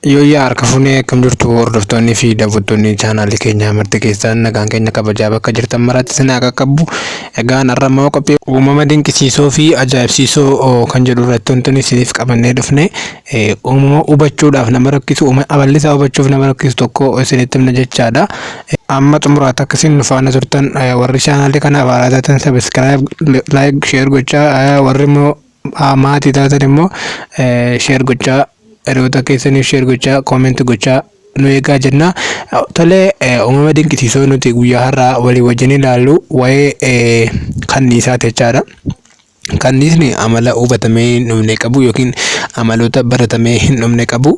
Yoo harka fuunee akkam jirtu hordoftoonni fi daawwattoonni chaanaalii keenyaa marti keessan nagaan keenya kabajaa bakka jirtan maratti isin haa qaqqabbu. Egaan har'a immoo qophii uumama dinqisiisoo fi ajaa'ibsiisoo kan jedhu irratti wantoonni isiniif qabannee dhufne uumama hubachuudhaaf nama rakkisu amalli isaa hubachuuf nama rakkisu tokko isinitti himna jechaadha. Amma xumuraatti akkasiin nu faana turtan warri chaanaalii kanaaf haaraa taatan sabiskiraayib, laayik, sheer gochaa warri immoo maatii taatan immoo sheer gochaa hiriyoota keessaniif sheer gochaa kooment gochaa nu eegaa jenna. Tolee, uumama dinqisiisoo nuti guyyaa har'aa walii wajjin ilaallu waa'ee kanniisaati jechaadha. Kanniisni amala hubatamee hin dhumne qabu yookiin amaloota baratamee hin dhumne qabu.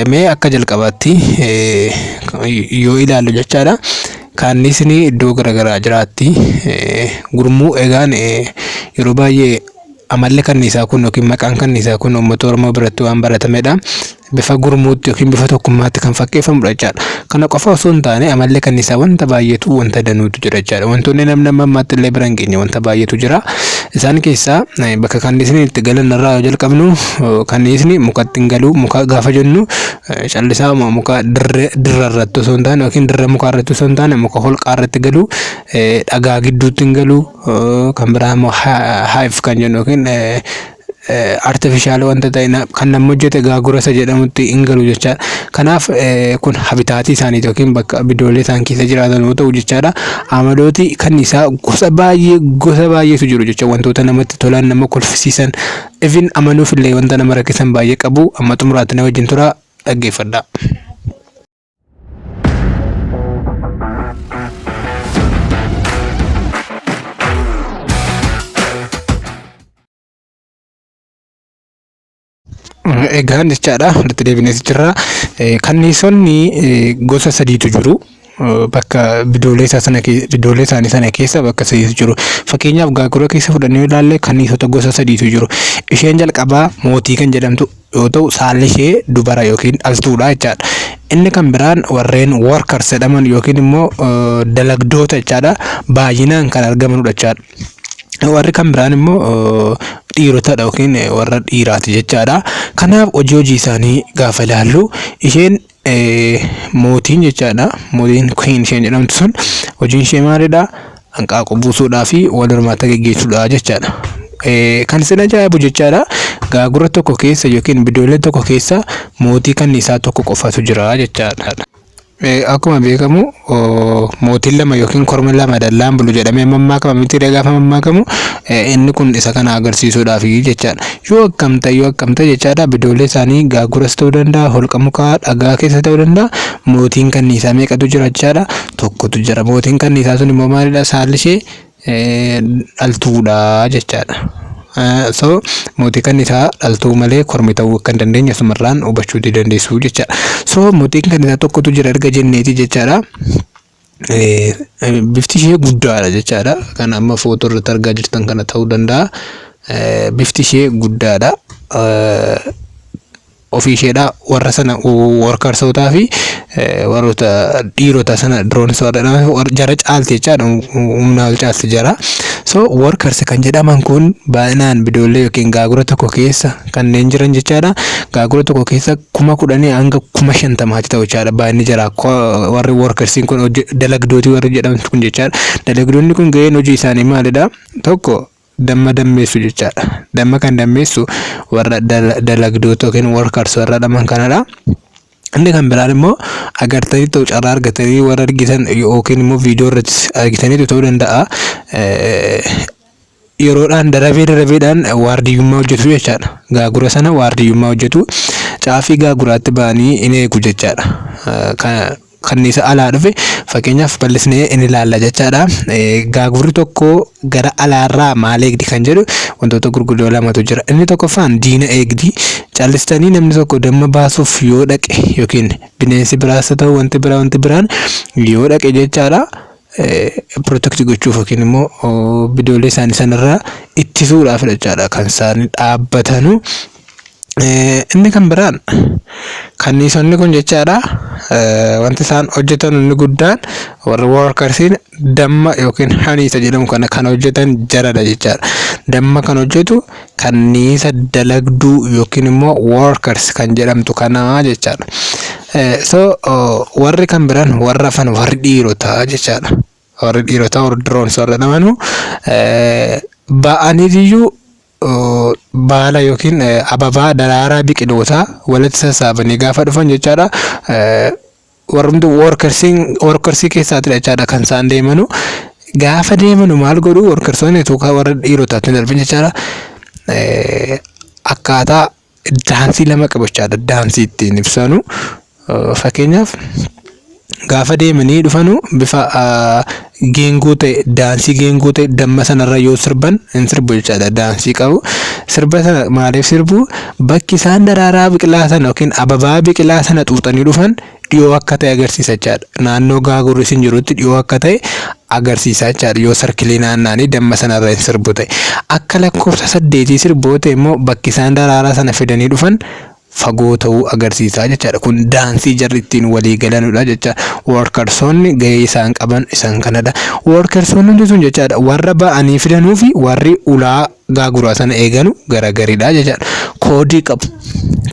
Mee akka jalqabaatti yoo ilaallu jechaadha. Kanniisni iddoo garaagaraa jiraatti. Gurmuu egaan yeroo baay'ee amalli kanniisaa kun yookiin maqaan kanniisaa kun uummata Oromoo biratti waan baratamedha. Bifa gurmuutti yookiin bifa tokkummaatti kan fakkeeffamudha jechaadha. Kana qofa osoo hin taane amalli kanniisaa wanta baay'eetu wanta danuutu jira jechaadha. Wantoonni namni ammaatti illee bira hin geenye wanta baay'eetu jira. Isaan keessaa bakka kanniisni itti galan irraa yoo jalqabnu kanniisni mukatti hin galu. Muka gaafa jennu callisaa muka dirra irratti osoo hin taane yookiin dirra mukaa irratti osoo hin taane muka holqaa irratti galu, dhagaa gidduutti hin galu, kan biraa immoo haayif kan jennu yookiin artifishaal wanta ta'e kan namni hojjete gaagura isa jedhamutti hin galu jechaadha. Kanaaf kun habitaatii isaaniiti yookiin bakka bidoolee isaan keessa jiraatan yoo ta'u jechaadha. Amalooti kanniisaa gosa baay'eetu jiru jecha wantoota namatti tolan, nama kolfisiisan, ifin amanuuf illee wanta nama rakkisan baay'ee qabu. Amma xumuraatti na wajjin tura, dhaggeeffadhaa. Egaan jechaadha walitti deebinees jirra. Kanniisonni gosa sadiitu jiru. Bakka bidoolee isaanii sana keessa bakka sadiitu jiru. Fakkeenyaaf gaagura keessa fudhannee ilaalle kanniisota gosa sadiitu jiru. Isheen jalqabaa mootii kan jedhamtu yoo ta'u saalli ishee dubara yookiin dhaltuudha jechaadha. Inni kan biraan warreen workers jedhaman yookiin immoo dalagdoota jechaadha. Baay'inaan kan argamanudha jechaadha. Warri kan biraan immoo dhiirotadha yookiin warra dhiiraati jechaadha. Kanaaf hojii isaanii gaafa ilaallu isheen mootiin jechaadha. Mootiin queen isheen jedhamtu sun hojiin ishee maalidha? Hanqaaquu buusuudhaa fi wal hormaata gaggeessuudha jechaadha. Kan isin ajaa'ibu jechaadha. Gaagura tokko keessa yookiin bidoolee tokko keessa mootii kanniisaa tokko qofatu jira jechaadha. Akkuma beekamu mootiin lama yookiin kormi lama dallaan bulu jedhamee mammaakama miti gaafa mammaakamu inni kun isa kana agarsiisuudhaaf jechaadha. Yoo akkam ta'e jechaadha bidoolee isaanii gaaguras ta'uu danda'a, holqa mukaa dhagaa keessa ta'uu danda'a. Mootiin kanniisaa meeqatu jira jechaadha? Tokkotu jira. Mootiin kanniisaa sun immoo maalidha? Saalli ishee dhaltuudha jechaadha. So mootii kanniisaa dhaltuu malee kormi ta'uu akka hin dandeenye asumarraan hubachuu dandeessu jechaadha. So mootiin kanniisaa tokkotu jira erga jenneeti jechaadha. Bifti ishee guddaadha jechaadha. Kan amma footoo irratti argaa jirtan kana ta'uu danda'a. Bifti ishee guddaadha. Ofii isheedha warra sana workarsootaa fi warroota dhiirota sana droonis jara caalti jechaadha. Humna ol caalti jara. So workers kan jedhaman kun baay'inaan bidoolee yookiin gaagura tokko keessa kanneen jiran jechaadha. Gaagura tokko keessa 10,000 hanga 50,000 ta'u jechaadha. Baay'inni jara warri workersiin kun dalagdooti warri jedhaman kun jechaadha. Dalagdoonni kun gaheen hojii isaanii maalidha? Tokko damma dammeessu jechaadha. Damma kan dammeessu warra dalagdoota yookiin workers warra jedhaman kanadha. Inni kan biraan immoo agartanii ta'u carraa argatanii warra argitan yookiin immoo viidiyoo irratti argitanii ta'uu danda'a. Yeroodhaan darabeedhaan waardiyyummaa hojjetu jechaadha. Gaagura sana waardiyyummaa hojjetu. Caafii gaaguraatti ba'anii in eegu jechaadha. Kanniisa alaa dhufe fakkeenyaaf bal'isnee in ilaalla jechaadha. Gaagurri tokko gara alaarraa maal eegdi kan jedhu wantoota gurguddoo lamatu jira. Inni tokkoffaan diina eegdi. Callistanii namni tokko damma baasuuf yoo dhaqe yookiin bineensi biraas ta'u wanti biraan yoo dhaqe jechaadha. Protect gochuuf yookiin immoo bidoolee isaanii sanarraa ittisuudhaaf jechaadha kan isaan dhaabbatanu. Inni kan biraan kanniisonni kun jechaadha. Wanti isaan hojjetan inni guddaan warra workersiin damma yookiin haniisa jedhamu kana kan hojjetan jaradha jechaadha. damma kan hojjetu kanniisa dalagduu yookiin immoo workers kan jedhamtu kana jechaadha. So warri kan biraan warra afan warri dhiirotaa jechaadha. Warri dhiirotaa warri drones warra namanu ba'aniitiyyuu baala yookiin ababaa daraaraa biqilootaa walitti sassaabanii gaafa dhufan jechaadha. Warrumti workersii keessaati jechaadha kan isaan deemanu. Gaafa deemanu maal godhu workersoonni tuukaa warra dhiirotaatti darban jechaadha. Akkaataa daansii lama qabu jechaadha. Daansii ittiin ibsanu fakkeenyaaf gaafa deemanii dhufanu bifa geengoo ta'e daansii geengoo ta'e damma sanarra yoo sirban hin sirbu jechaadha. Daansii qabu sirba sana maaliif sirbu bakki isaan daraaraa biqilaa sana yookiin ababaa biqilaa sana xuuxanii dhufan dhiyoo akka ta'e agarsiisa jechaadha. Naannoo gaagurri isin jirutti dhiyoo akka ta'e agarsiisa jechaadha. Yoo sarkilii naanna'anii damma sanarra hin sirbu ta'e akka lakkoofsa 8 sirboota immoo bakki isaan daraaraa sana fidanii dhufan fagoo ta'uu agarsiisa jechaadha. Kun daansii jarri ittiin walii galanudha jecha. Workersoonni gahee isaan qaban isaan kanadha. Workersoonni sun jechaadha warra ba'anii fidanuu fi warri ulaa gaaguraa sana eeganu garagaridha jechaadha. Koodii qabu.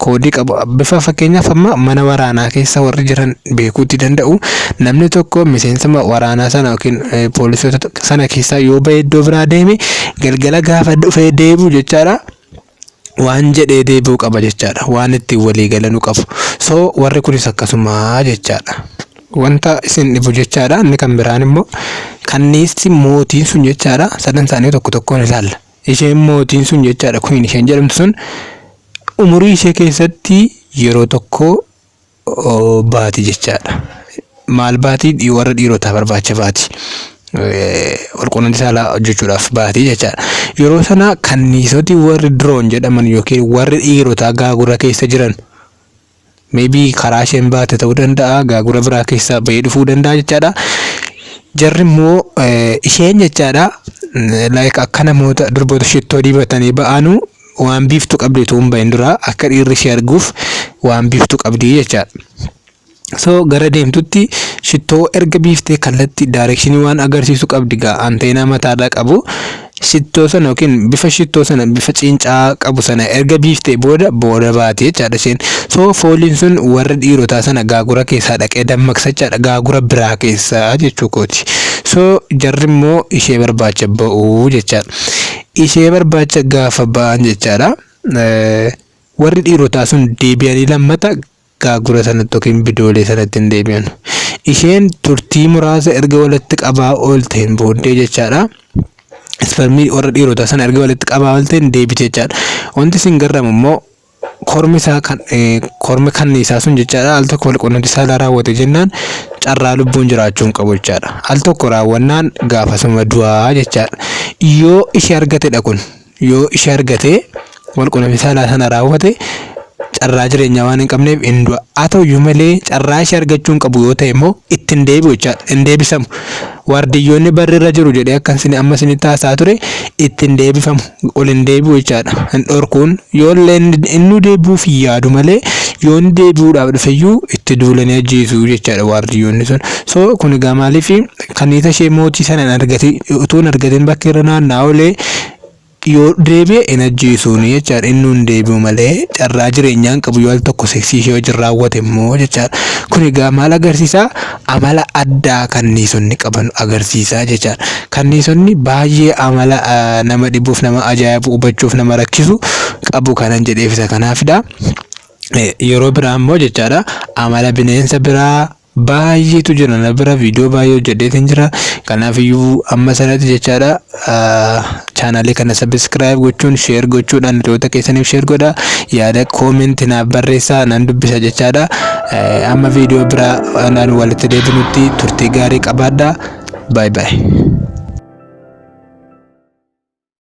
Koodii qabu. Bifa fakkeenyaaf amma mana waraanaa keessa warri jiran beekuutti danda'u. Namni tokko miseensa waraanaa sana yookiin poolisoota sana keessaa yoo ba'e iddoo biraa deeme galgala gaafa dhufee deebi'u jechaadha. Waan jedhee deebi'uu qaba jechaadha. Waan ittiin walii galanuu qabu. So warri kunis akkasuma jechaadha. Wanta isin dhibu jechaadha. Inni kan biraan immoo kanniisni mootiin sun jechaadha. Sadan isaanii tokko tokkoon ilaalla. Isheen mootiin sun jechaadha. Kun isheen jedhamtu sun umurii ishee keessatti yeroo tokko baati jechaadha. Maal baati? Warra dhiirotaa barbaacha baati. Walqunnamtii saalaa hojjechuudhaaf baati jechaadha. Yeroo sana kanniisoti warri drone jedhaman yookiin warri dhiirotaa gaagura keessa jiran maybe karaa isheen baate ta'uu danda'a, gaagura biraa keessa bahee dhufuu danda'a jechaadha. Jarri immoo isheen jechaadha like akka namoota durboota shittoo dibatanii ba'anu waan biiftuu qabdi tuun bahin dura akka dhiirri ishee arguuf waan biiftuu qabdi jechaadha. So gara deemtutti shittoo erga biiftee kallattii directionii waan agarsiisu qabdi gaa anteenaa mataadhaa qabu. Shittoo sana yookiin bifa shittoo sana bifa cincaa qabu sana erga biiftee booda baatee jechaadha isheen. So fooliin sun warra dhiirotaa sana gaagura keessaa dhaqee dammaqsa jechaadha. Gaagura biraa keessaa jechuu kooti. So jarri immoo ishee barbaacha ba'uu jechaadha. Ishee barbaacha gaafa ba'an jechaadha. Warri dhiirotaa sun deebi'anii lammata gaagura sanatti yookiin bidoolee sanatti hin deebi'an. Isheen turtii muraasa erga walitti qabaa oolteen booddee jechaadha. Spermii warra dhiirotaa sana erga walitti qabaa oolteen deebite jechaadha. Wanti isin garramu immoo kormi kanniisaa sun jechaadha. Al tokko walqunnamtii saalaa raawwate jennaan carraa lubbuun jiraachuu hin qabu jechaadha. Al tokko raawwannaan gaafasuma du'aa jechaadha. Yoo ishee argatedha kun. Yoo ishee argatee walqunnamtii saalaa sana raawwate carraa jireenyaa waan hin qabneef hin du'a. Haa ta'uyyuu malee carraa ishee argachuu hin qabu yoo ta'e immoo ittiin deebi'u jechaadha. Hin deebisamu. Waardiyyoonni barreerra jiru jedhee akka isin amma isinitti haasaa ture ittiin deebifamu. Ol hin deebi'u jechaadha. Hin dhorkuun yoollee inni deebi'uuf yaadu malee yoo inni deebi'uudhaaf dhufeyyuu itti duulanii ajjeesu jechaadha waardiyyoonni sun. So kun egaa maaliif kanniisa ishee mootii sana hin argatin utuu hin argatin bakka irra naanna'ulee yoo deebi'e hin ajjeesuun jechaadha. Inni hin deebi'u malee carraa jireenyaan qabu yoo al tokko seksii ishee wajjin raawwate immoo jechaadha. Kun egaa maal agarsiisa? Amala addaa kanniisonni qaban agarsiisa jechaadha. Kanniisonni baay'ee amala nama dhibuuf, nama ajaa'ibu, hubachuuf nama rakkisu qabu kanan jedheefisa kanaafidha. Yeroo biraa immoo jechaadha amala bineensa biraa baay'eetu jira. Na bira viidiyoo baay'ee hojjedheetiin jira. Kanaafiyyuu amma sanatti jechaadha chaanaalii kana subscribe gochuun share gochuudhaan hiriyoota keessaniif share godha. Yaada comment naaf barreessaa nan dubbisa jechaadha. Amma viidiyoo biraa walitti deebinutti turtii gaarii qabaadha. Bye bye.